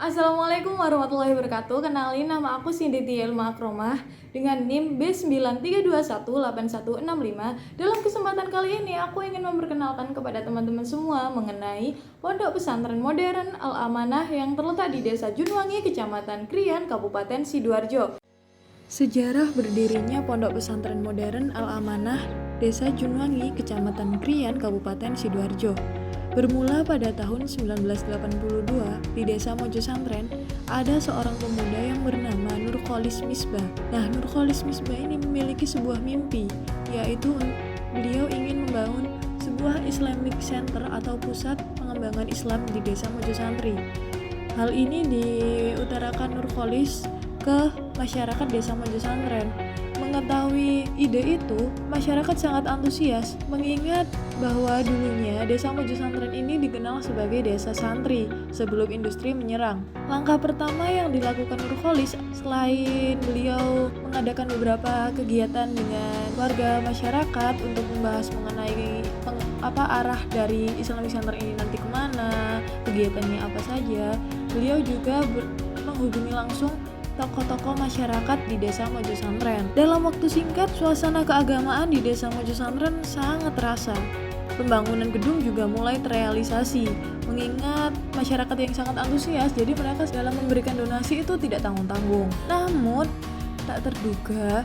Assalamualaikum warahmatullahi wabarakatuh. Kenalin, nama aku Cindy Tiel Makromah dengan NIM B93218165. Dalam kesempatan kali ini aku ingin memperkenalkan kepada teman-teman semua mengenai Pondok Pesantren Modern Al-Amanah yang terletak di Desa Junwangi, Kecamatan Krian, Kabupaten Sidoarjo. Sejarah berdirinya Pondok Pesantren Modern Al-Amanah Desa Junwangi, Kecamatan Krian, Kabupaten Sidoarjo. Bermula pada tahun 1982, di Desa Mojosantren, ada seorang pemuda yang bernama Nurkholis Misbah. Nah, Nurkholis Misbah ini memiliki sebuah mimpi, yaitu beliau ingin membangun sebuah Islamic Center atau pusat pengembangan Islam di Desa Mojosantri. Hal ini diutarakan Nurkholis ke masyarakat Desa Mojosantren. Mengetahui ide itu, masyarakat sangat antusias mengingat bahwa dulunya Desa Mojosantren ini dikenal sebagai desa santri sebelum industri menyerang. Langkah pertama yang dilakukan Nurkholis selain beliau mengadakan beberapa kegiatan dengan warga masyarakat untuk membahas mengenai arah dari Islamic Center ini nanti kemana, kegiatannya apa saja, beliau juga menghubungi langsung tokoh-tokoh masyarakat di Desa Mojosantren. Dalam waktu singkat, suasana keagamaan di Desa Mojosantren sangat terasa. Pembangunan gedung juga mulai terrealisasi. Mengingat masyarakat yang sangat antusias, jadi mereka dalam memberikan donasi itu tidak tanggung-tanggung. Namun, tak terduga,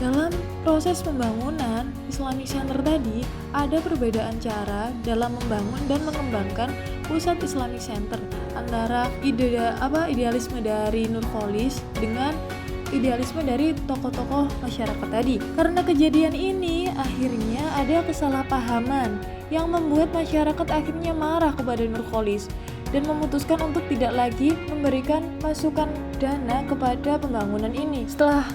dalam proses pembangunan Islamic Center tadi, ada perbedaan cara dalam membangun dan mengembangkan pusat Islamic Center antara idealisme dari Nurkholis dengan idealisme dari tokoh-tokoh masyarakat tadi. Karena kejadian ini, akhirnya ada kesalahpahaman yang membuat masyarakat akhirnya marah kepada Nurkholis dan memutuskan untuk tidak lagi memberikan masukan dana kepada pembangunan ini. Setelah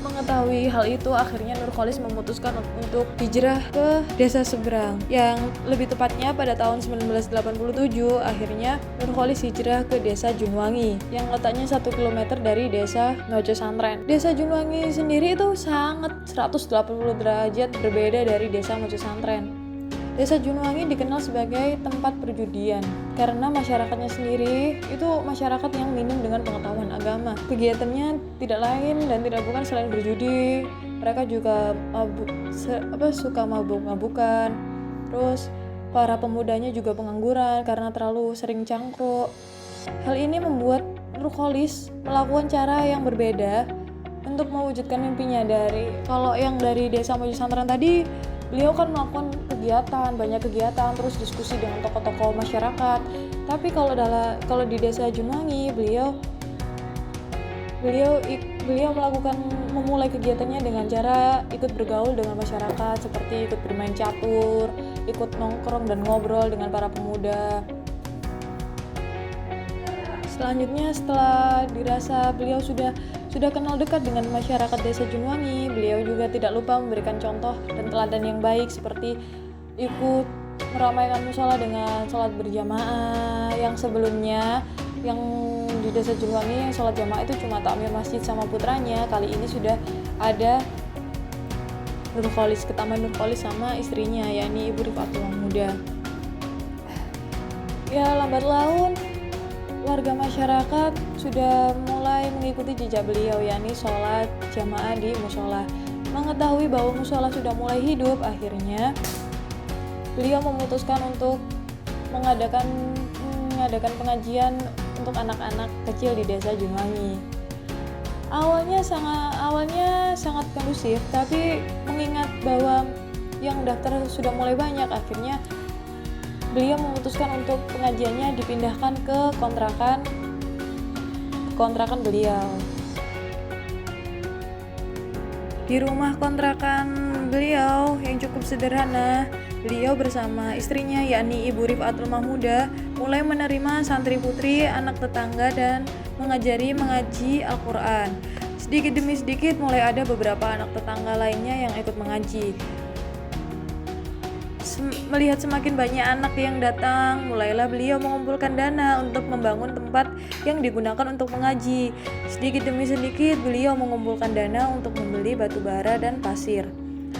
mengetahui hal itu, akhirnya Nurkholis memutuskan untuk hijrah ke desa seberang. Yang lebih tepatnya pada tahun 1987, akhirnya Nurkholis hijrah ke Desa Junwangi yang letaknya 1 km dari Desa Mojosantren. Desa Junwangi sendiri itu sangat 180 derajat berbeda dari Desa Mojosantren. Desa Junwangi dikenal sebagai tempat perjudian karena masyarakatnya sendiri itu masyarakat yang minim dengan pengetahuan agama. Kegiatannya tidak lain dan tidak bukan selain berjudi. Mereka juga suka mabuk-mabukan. Terus para pemudanya juga pengangguran karena terlalu sering cangkruk. Hal ini membuat Nurkholis melakukan cara yang berbeda untuk mewujudkan mimpinya. Kalau yang dari Desa Mojosantren tadi, beliau kan melakukan banyak kegiatan, terus diskusi dengan tokoh-tokoh masyarakat. Tapi kalau di Desa Junwangi, beliau memulai kegiatannya dengan cara ikut bergaul dengan masyarakat, seperti ikut bermain catur, ikut nongkrong dan ngobrol dengan para pemuda. Selanjutnya, setelah dirasa beliau sudah kenal dekat dengan masyarakat Desa Junwangi, beliau juga tidak lupa memberikan contoh dan teladan yang baik, seperti ikut meramaikan musola dengan sholat berjamaah. Yang sebelumnya yang di Desa Junwangi yang sholat jamaah itu cuma takmir masjid sama putranya, kali ini sudah ada Nurkholis, ketambah Nurkholis sama istrinya, yakni Ibu Rifatullah Muda. Ya, lambat laun warga masyarakat sudah mulai mengikuti jejak beliau, yakni sholat jamaah di musola. Mengetahui bahwa musola sudah mulai hidup, akhirnya beliau memutuskan untuk mengadakan pengajian untuk anak-anak kecil di Desa Junwangi. Awalnya sangat kondusif, tapi mengingat bahwa yang daftar sudah mulai banyak, akhirnya beliau memutuskan untuk pengajiannya dipindahkan ke kontrakan beliau. Di rumah kontrakan beliau yang cukup sederhana, beliau bersama istrinya yakni Ibu Rifatullah Muda mulai menerima santri putri anak tetangga dan mengaji Al-Quran. Sedikit demi sedikit mulai ada beberapa anak tetangga lainnya yang ikut mengaji. Melihat semakin banyak anak yang datang, mulailah beliau mengumpulkan dana untuk membangun tempat yang digunakan untuk mengaji. Sedikit demi sedikit beliau mengumpulkan dana untuk membeli batu bara dan pasir.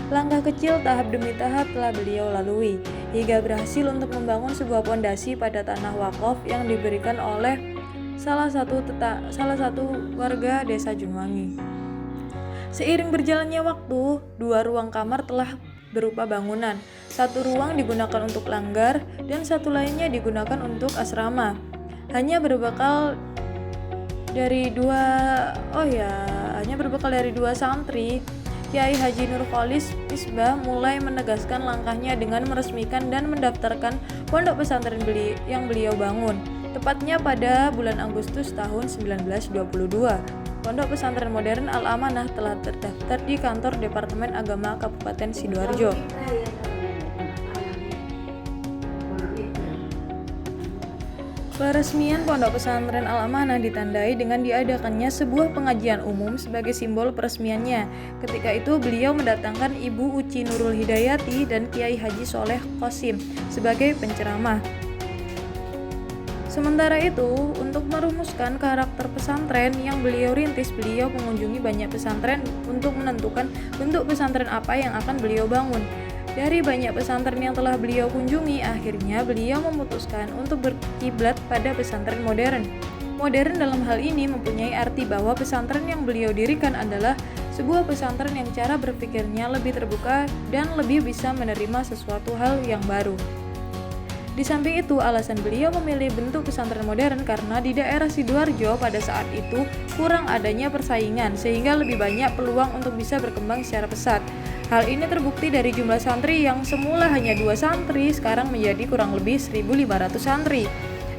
Langkah kecil tahap demi tahap telah beliau lalui, hingga berhasil untuk membangun sebuah pondasi pada tanah wakaf yang diberikan oleh salah satu warga desa Junwangi. Seiring berjalannya waktu, 2 ruang kamar telah berupa bangunan. Satu ruang digunakan untuk langgar dan satu lainnya digunakan untuk asrama. Hanya berbekal dari dua santri, Kiai Haji Nurkholis Misbah mulai menegaskan langkahnya dengan meresmikan dan mendaftarkan pondok pesantren yang beliau bangun. Tepatnya pada bulan Agustus tahun 1922. Pondok Pesantren Modern Al-Amanah telah terdaftar di kantor Departemen Agama Kabupaten Sidoarjo. Peresmian Pondok Pesantren Al-Amanah ditandai dengan diadakannya sebuah pengajian umum sebagai simbol peresmiannya. Ketika itu beliau mendatangkan Ibu Uci Nurul Hidayati dan Kiai Haji Soleh Qasim sebagai penceramah. Sementara itu, untuk merumuskan karakter pesantren yang beliau rintis, beliau mengunjungi banyak pesantren untuk menentukan bentuk pesantren apa yang akan beliau bangun. Dari banyak pesantren yang telah beliau kunjungi, akhirnya beliau memutuskan untuk berkiblat pada pesantren modern. Modern dalam hal ini mempunyai arti bahwa pesantren yang beliau dirikan adalah sebuah pesantren yang cara berpikirnya lebih terbuka dan lebih bisa menerima sesuatu hal yang baru. Di samping itu, alasan beliau memilih bentuk pesantren modern karena di daerah Sidoarjo pada saat itu kurang adanya persaingan sehingga lebih banyak peluang untuk bisa berkembang secara pesat. Hal ini terbukti dari jumlah santri yang semula hanya 2 santri, sekarang menjadi kurang lebih 1.500 santri.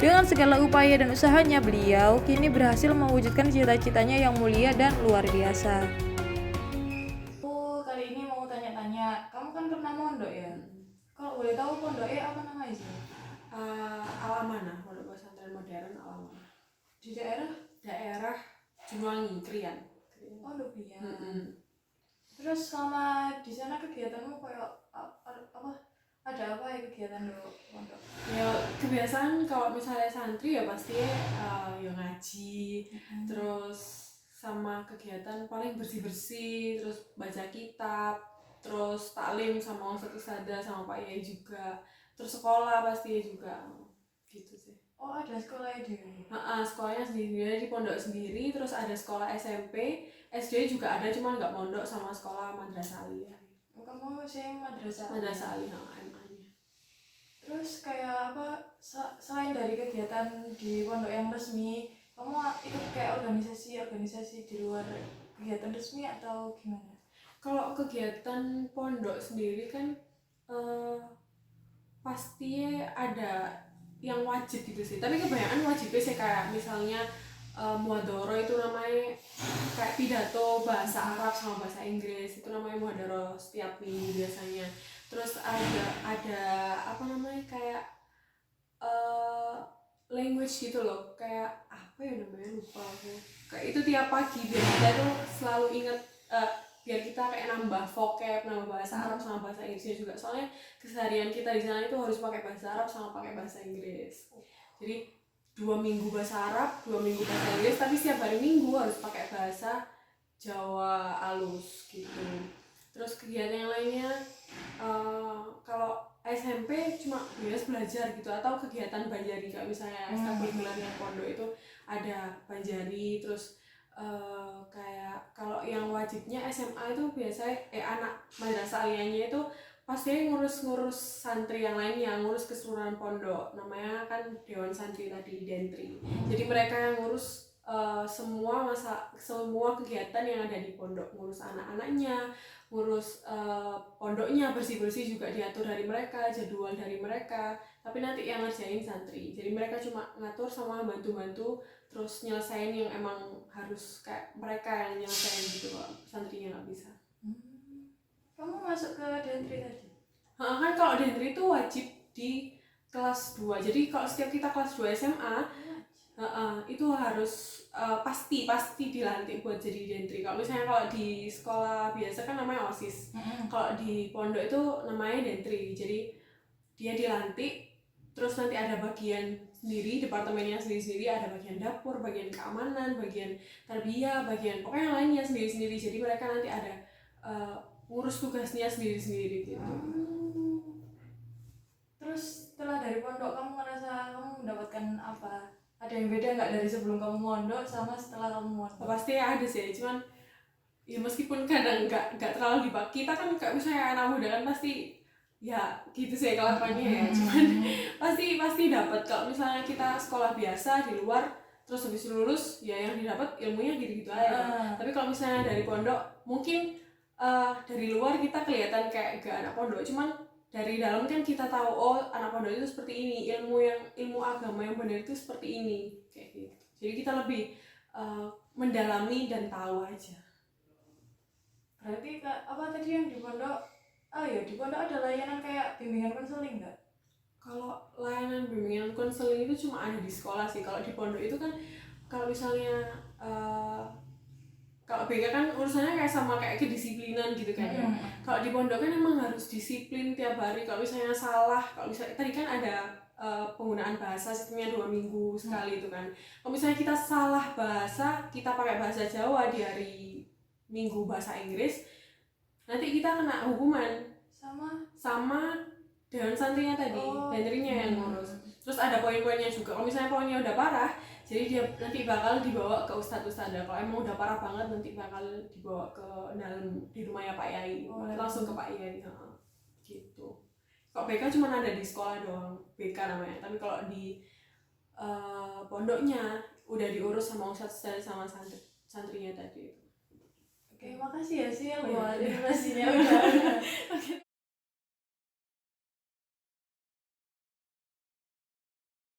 Dengan segala upaya dan usahanya, beliau kini berhasil mewujudkan cita-citanya yang mulia dan luar biasa. Kali ini mau tanya-tanya, kamu kan pernah mondok ya? Kalau boleh tahu pondoknya apa namanya sih? Al-Amanah, Pondok Pesantren Modern Al-Amanah. Di daerah Junwangi, Krian. Oh, Krian. Terus selama di sana kegiatanmu kayak apa? Ada apa ya kegiatan lo pondok? Ya kebiasaan kalau misalnya santri ya pasti ya ngaji, terus sama kegiatan paling bersih-bersih, terus baca kitab, terus taklim sama Ustadz Ustadzah sama Pak Yai juga, terus sekolah pasti juga gitu sih. Oh, ada sekolahnya dulu? Sekolahnya sendiri di pondok sendiri, terus ada sekolah SMP, SD juga ada, cuma nggak pondok sama sekolah madrasah aliyah. Kamu sih madrasah aliyah MA-nya. Terus kayak apa, selain dari kegiatan di pondok yang resmi, kamu ikut kayak organisasi di luar kegiatan resmi atau gimana? Kalau kegiatan pondok sendiri kan pasti ada yang wajib gitu sih, tapi kebanyakan wajibnya sih kayak misalnya muhadharah itu namanya kayak pidato bahasa Arab sama bahasa Inggris, itu namanya muhadharah setiap minggu biasanya. Terus ada apa namanya kayak language gitu loh, kayak apa ya namanya, lupa aku. Kayak itu tiap pagi biar kita tuh selalu ingat, biar kita kayak nambah vocab, nambah bahasa Arab sama bahasa Inggrisnya juga, soalnya keseharian kita di sana itu harus pakai bahasa Arab sama pakai bahasa Inggris. Jadi 2 minggu bahasa Arab, 2 minggu bahasa Inggris, tapi setiap hari Minggu harus pakai bahasa Jawa alus gitu. Terus kegiatan yang lainnya kalau SMP cuma belajar gitu, atau kegiatan banjari kayak misalnya ekstrakurikuler yang pondok itu ada banjari. Terus kayak kalau yang wajibnya SMA itu biasanya anak madrasah aliyahnya itu pasti ngurus santri yang lainnya, ngurus keseluruhan pondok, namanya kan Dewan Santri tadi, Dentri. Jadi mereka yang ngurus semua kegiatan yang ada di pondok, ngurus anak-anaknya, ngurus pondoknya, bersih-bersih juga diatur dari mereka, jadwal dari mereka, tapi nanti yang ngerjain santri. Jadi mereka cuma ngatur sama bantu-bantu, terus nyelesain yang emang harus kayak mereka yang nyelesain gitu loh, santrinya nggak bisa. Kamu masuk ke Dentri tadi? Kan kalau Dentri itu wajib di kelas 2, jadi kalau setiap kita kelas 2 SMA itu harus pasti dilantik buat jadi Dentri. Kalau misalnya kalau di sekolah biasa kan namanya OSIS, kalau di pondok itu namanya Dentri. Jadi dia dilantik, terus nanti ada bagian sendiri, departemennya sendiri-sendiri, ada bagian dapur, bagian keamanan, bagian tarbiyah, bagian pokoknya yang lainnya sendiri-sendiri. Jadi mereka nanti ada ngurus tugasnya sendiri-sendiri gitu. Terus setelah dari pondok kamu ngerasa kamu mendapatkan apa? Ada yang beda nggak dari sebelum kamu mondok sama setelah kamu mondok? Pasti ada sih, cuman ya meskipun kadang nggak terlalu kita kan kayak misalnya anak muda kan pasti ya gitu sih kelakuannya ya, cuman pasti dapat. Kalau misalnya kita sekolah biasa di luar terus habis lulus ya yang didapat ilmunya gitu-gitu aja. Tapi kalau misalnya dari pondok mungkin dari luar kita kelihatan kayak gak anak pondok, cuman dari dalam kan kita tahu oh anak pondok itu seperti ini, ilmu agama yang benar itu seperti ini kayak gitu. Jadi kita lebih mendalami dan tahu aja. Berarti apa tadi yang di pondok? Oh ya, di pondok ada layanan kayak bimbingan konseling nggak? Kalau layanan bimbingan konseling itu cuma ada di sekolah sih. Kalau di pondok itu kan kalau misalnya kalau BK kan urusannya kayak sama kayak kedisiplinan gitu kan ya. Kalau di pondok kan emang harus disiplin tiap hari. Kalau misalnya salah, kalau misalnya tadi kan ada penggunaan bahasa sistemnya 2 minggu sekali itu kan. Kalau misalnya kita salah bahasa, kita pakai bahasa Jawa di hari Minggu bahasa Inggris, nanti kita kena hukuman sama dengan santrinya tadi, danerinya yang ngurus. Terus ada poin-poinnya juga. Kalau misalnya poinnya udah parah, jadi dia nanti bakal dibawa ke ustadz. Kalau emang udah parah banget nanti bakal dibawa ke dalam di rumahnya Pak Yai, langsung ke Pak Yai. Gitu. Kok BK cuma ada di sekolah doang, BK namanya. Tapi kalau di pondoknya udah diurus sama ustadz dan sama santrinya tadi. Oke, makasih ya sih buat informasinya udah.